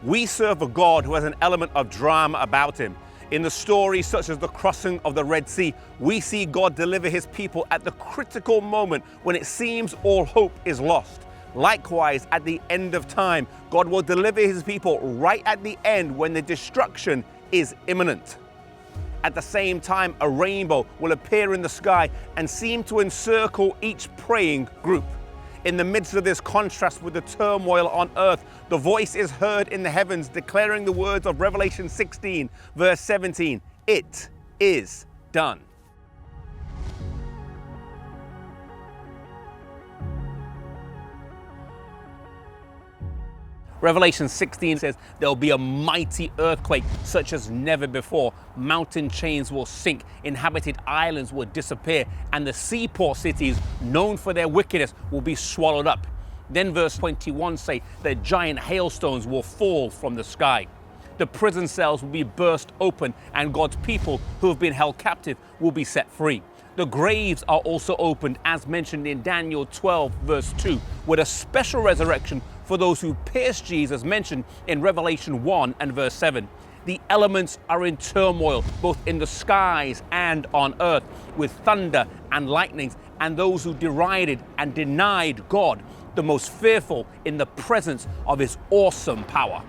We serve a God who has an element of drama about him. In the stories such as the crossing of the Red Sea, we see God deliver his people at the critical moment when it seems all hope is lost. Likewise, at the end of time, God will deliver his people right at the end when the destruction is imminent. At the same time, a rainbow will appear in the sky and seem to encircle each praying group. In the midst of this contrast with the turmoil on earth, the voice is heard in the heavens declaring the words of Revelation 16, verse 17, "It is done." Revelation 16 says there will be a mighty earthquake such as never before. Mountain chains will sink, inhabited islands will disappear, and the seaport cities known for their wickedness will be swallowed up. Then verse 21 say that giant hailstones will fall from the sky. The prison cells will be burst open, and God's people who have been held captive will be set free. The graves are also opened, as mentioned in Daniel 12, verse 2, with a special resurrection for those who pierced Jesus, mentioned in Revelation 1 and verse 7. The elements are in turmoil, both in the skies and on earth, with thunder and lightnings, and those who derided and denied God, the most fearful in the presence of his awesome power.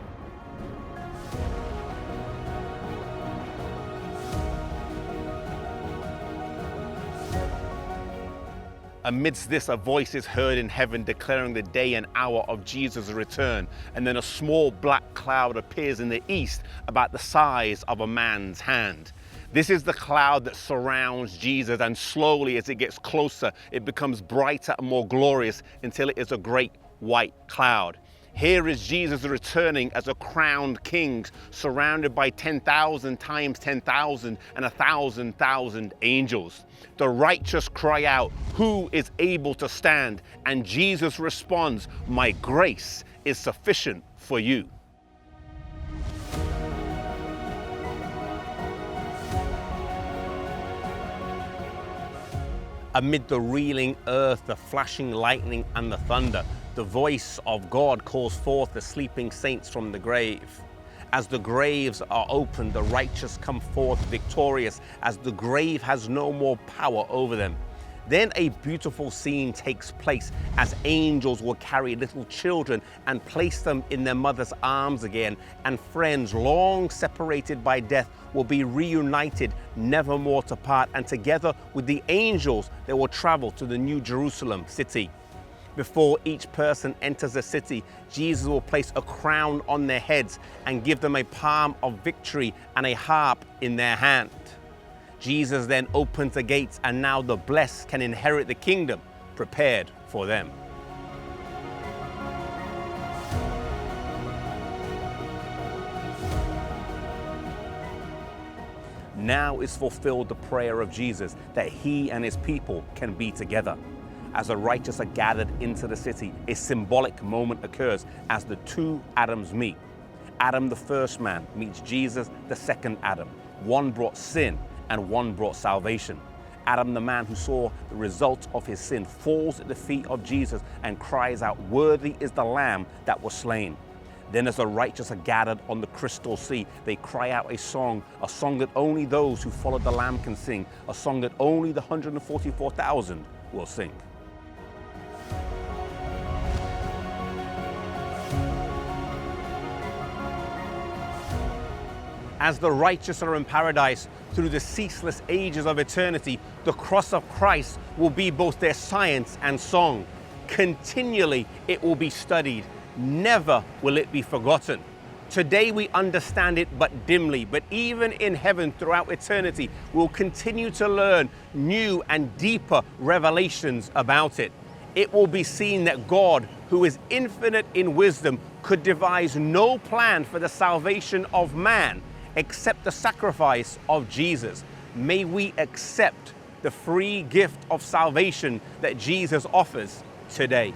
Amidst this, a voice is heard in heaven declaring the day and hour of Jesus' return. And then a small black cloud appears in the east about the size of a man's hand. This is the cloud that surrounds Jesus, and slowly as it gets closer, it becomes brighter and more glorious until it is a great white cloud. Here is Jesus returning as a crowned king, surrounded by 10,000 times 10,000 and 1,000,000 angels. The righteous cry out, "Who is able to stand?" And Jesus responds, "My grace is sufficient for you." Amid the reeling earth, the flashing lightning, and the thunder, the voice of God calls forth the sleeping saints from the grave. As the graves are opened, the righteous come forth victorious, as the grave has no more power over them. Then a beautiful scene takes place as angels will carry little children and place them in their mother's arms again, and friends long separated by death will be reunited, never more to part, and together with the angels they will travel to the New Jerusalem city. Before each person enters the city, Jesus will place a crown on their heads and give them a palm of victory and a harp in their hand. Jesus then opens the gates, and now the blessed can inherit the kingdom prepared for them. Now is fulfilled the prayer of Jesus that he and his people can be together. As the righteous are gathered into the city, a symbolic moment occurs as the two Adams meet. Adam, the first man, meets Jesus, the second Adam. One brought sin and one brought salvation. Adam, the man who saw the result of his sin, falls at the feet of Jesus and cries out, "Worthy is the Lamb that was slain." Then as the righteous are gathered on the crystal sea, they cry out a song that only those who follow the Lamb can sing, a song that only the 144,000 will sing. As the righteous are in paradise through the ceaseless ages of eternity, the cross of Christ will be both their science and song. Continually it will be studied. Never will it be forgotten. Today we understand it but dimly, but even in heaven throughout eternity, we'll continue to learn new and deeper revelations about it. It will be seen that God, who is infinite in wisdom, could devise no plan for the salvation of man except the sacrifice of Jesus. May we accept the free gift of salvation that Jesus offers today.